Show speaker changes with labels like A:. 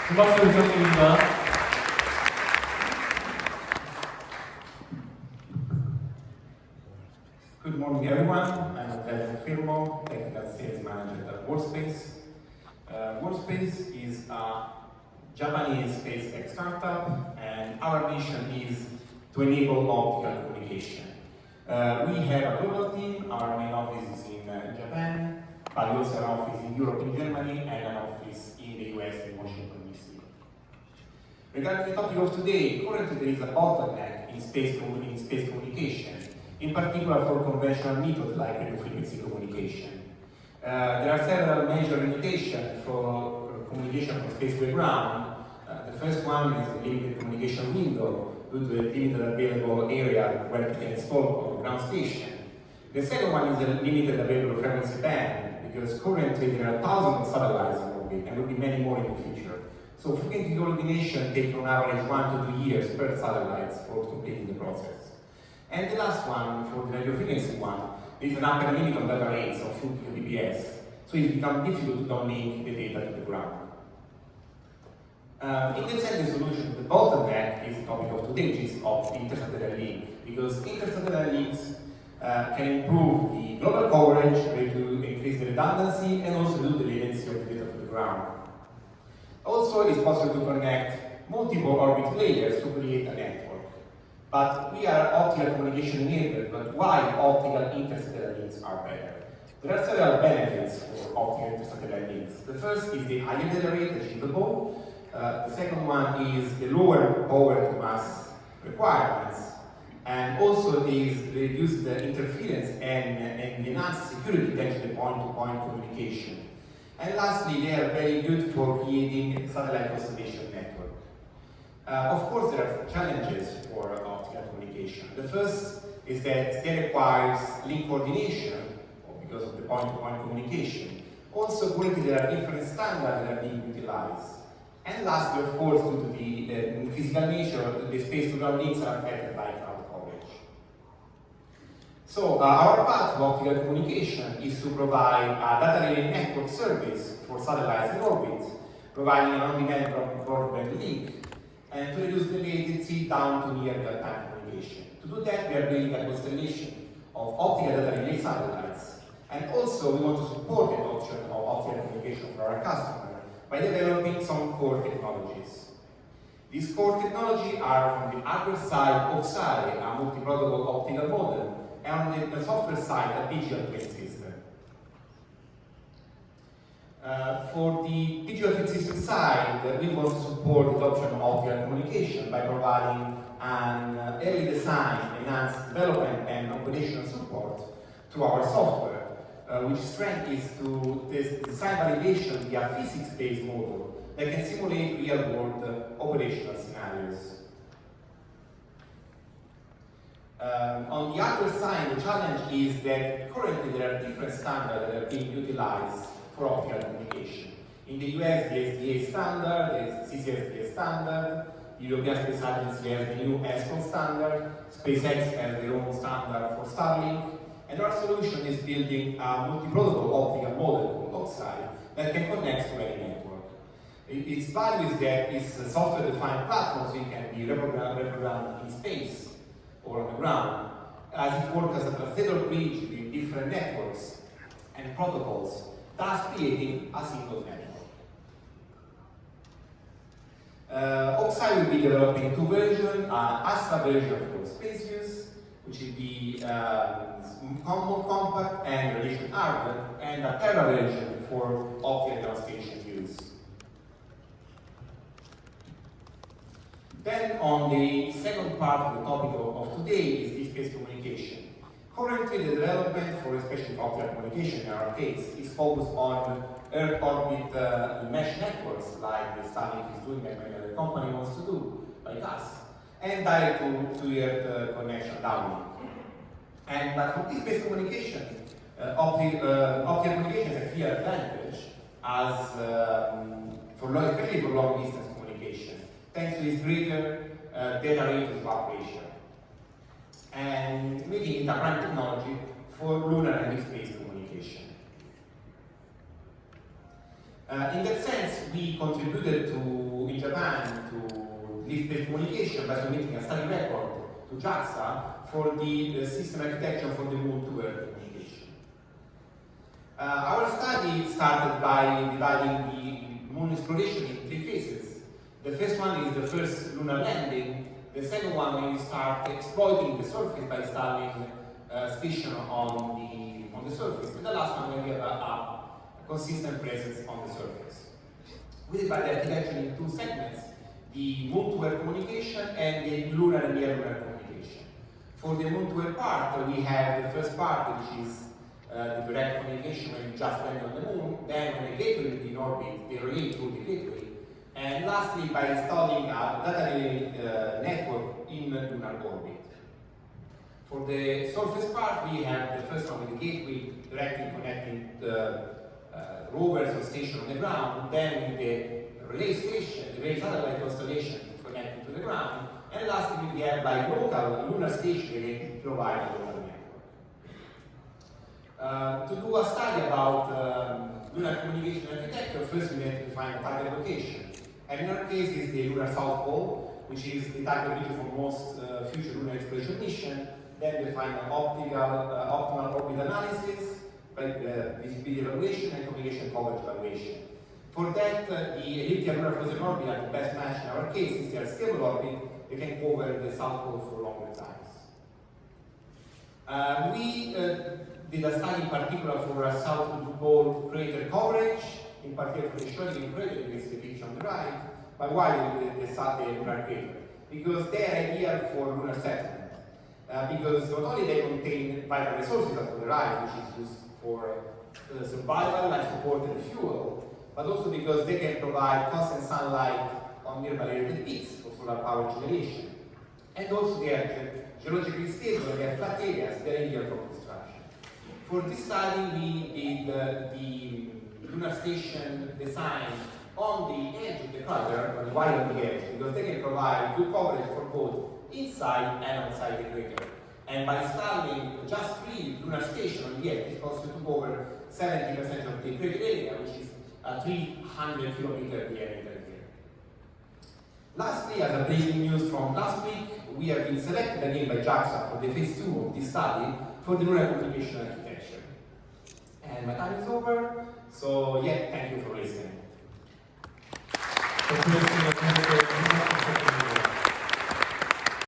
A: 큰 박수 부탁드립니다.
B: Good morning, everyone. I'm Alberto Firmo, Technical Sales Manager at Workspace. Workspace is a Japanese space tech startup, and our mission is to enable optical communication. We have a global team. Our main office is in Japan, but we also have an office in Europe, in Germany, and an office in the US, in Washington, D.C. Regarding the topic of today, currently there is a bottleneck in space communication, in particular for conventional methods like radio frequency communication. There are several major limitations for communication from space to the ground. The first one is the limited communication window due to the limited available area where you can install a ground station. The second one is the limited available frequency band, because currently there are thousands of satellites in orbit and will be many more in the future. So frequency coordination takes on average 1 to 2 years per satellite for completing the process. And the last one, for the radio frequency one, there is an upper limit on data rates of 2 kbps, so it becomes difficult to downlink the data to the ground. In the second solution, the bottleneck is the topic of today, which is of interstellar link, because interstellar links can improve the global coverage, to increase the redundancy, and also reduce the latency of the data to the ground. Also, it's possible to connect multiple orbit layers to create a network. But we are optical communication enabled, but why optical interstellar links are better? There are several benefits for optical interstellar links. The first is the higher data rate achievable. The second one is the lower power to mass requirements, and also is reduce the interference and enhance security thanks to the point-to-point communication. And lastly, they are very good for creating satellite constellation network. Of course, there are challenges for optical communication. The first is that they requires link coordination because of the point-to-point communication. Also, currently there are different standards that are being utilized. And lastly, of course, due to the physical nature of the space-to-ground links are affected by cloud coverage. So, our path to optical communication is to provide a data relay network service for satellites in orbit, providing an on-demand broadband link, and to reduce the latency down to near real-time communication. To do that, we are building a constellation of optical data relay satellites, and also we want to support the adoption of optical communication for our customers by developing some core technologies. These core technologies are from the hardware side, OXI, a multi-protocol optical modem, and on the software side, a digital twin system. For the digital twin system side, we want to support the adoption of optical communication by providing an early design, enhanced development, and operational support through our software, which strength is to design validation via physics-based model that can simulate real-world operational scenarios. On the other side, the challenge is that currently there are different standards that are being utilized for optical communication. In the US, the SDA standard, the CCSDA standard, the European Space Agency has the new ESCOM standard, SpaceX has their own standard for Starlink, and our solution is building a multi-protocol optical model called OXI that can connect to any network. Its value is that it's a software-defined platform, so it can be reprogrammed in space or on the ground, as it works as a translator bridge between different networks and protocols, thus creating a single network. OXI will be developing two versions, an Astra version for space use, which will be more compact and radiation hardened, and a Terra version for optical ground station use. Then on the second part of the topic of today is deep space communication. Currently the development for especially optical communication in our case is focused on Earth orbit mesh networks like the Starlink is doing, like many other company wants to do, like us, and direct to Earth connection downlink. But for deep space communication, optical communication has a clear advantage as especially for long distance communication, thanks to its greater data rate to swap ratio, and making it a prime technology for lunar and deep space communication. In that sense, we contributed to in Japan to lead the communication by submitting a study report to JAXA for the system architecture for the moon to Earth communication. Our study started by dividing the moon exploration in 3 phases. The first one is the first lunar landing. The second one, when we start exploiting the surface by installing a station on the surface. And the last one, when we have a consistent presence on the surface. We divide the architecture in 2 segments, the moon-to-Earth communication and the lunar and near-lunar communication. For the moon-to-Earth part, we have the first part, which is the direct communication when you just land on the moon. Then when the gateway is in orbit, they relay through the gateway. And lastly, by installing a data relay network in lunar orbit. For the surface part, we have the first one with the gateway directly connecting the rovers or station on the ground, then with the relay station, the relay satellite constellation connected to the ground, and lastly we have by local lunar station they provide a local network. To do a study about lunar communication architecture, first we have to find a target location. And in our case is the lunar South Pole, which is the target region for most future lunar exploration missions. Then we find an optimal orbit analysis, visibility evaluation, and communication coverage evaluation. For that, the elliptical lunar frozen orbit are the best match in our case. Since they are stable orbit, they can cover the South Pole for longer times. We did a study in particular for a South Pole crater coverage, in particular for the Schrödinger crater, which is the picture on the right. But why did they start the lunar crater? Because they are ideal for lunar settlement. Because not only they contain vital resources on the right, which is used for survival, life support, and fuel, but also because they can provide constant sunlight on nearby related peaks for solar power generation. And also they are geologically stable, they are flat areas, they are ideal for construction. For this study, we did the lunar station design on the edge of the crater, on the wide on the edge, because they can provide good coverage for both inside and outside the crater. And by installing just 3 lunar stations on the edge, it's possible to cover 70% of the crater area, which is a 300 kilometer diameter here. Lastly, as a breaking news from last week, we have been selected again by JAXA for the phase 2 of this study for the lunar communication architecture. And my time is over, so yeah, thank you for listening.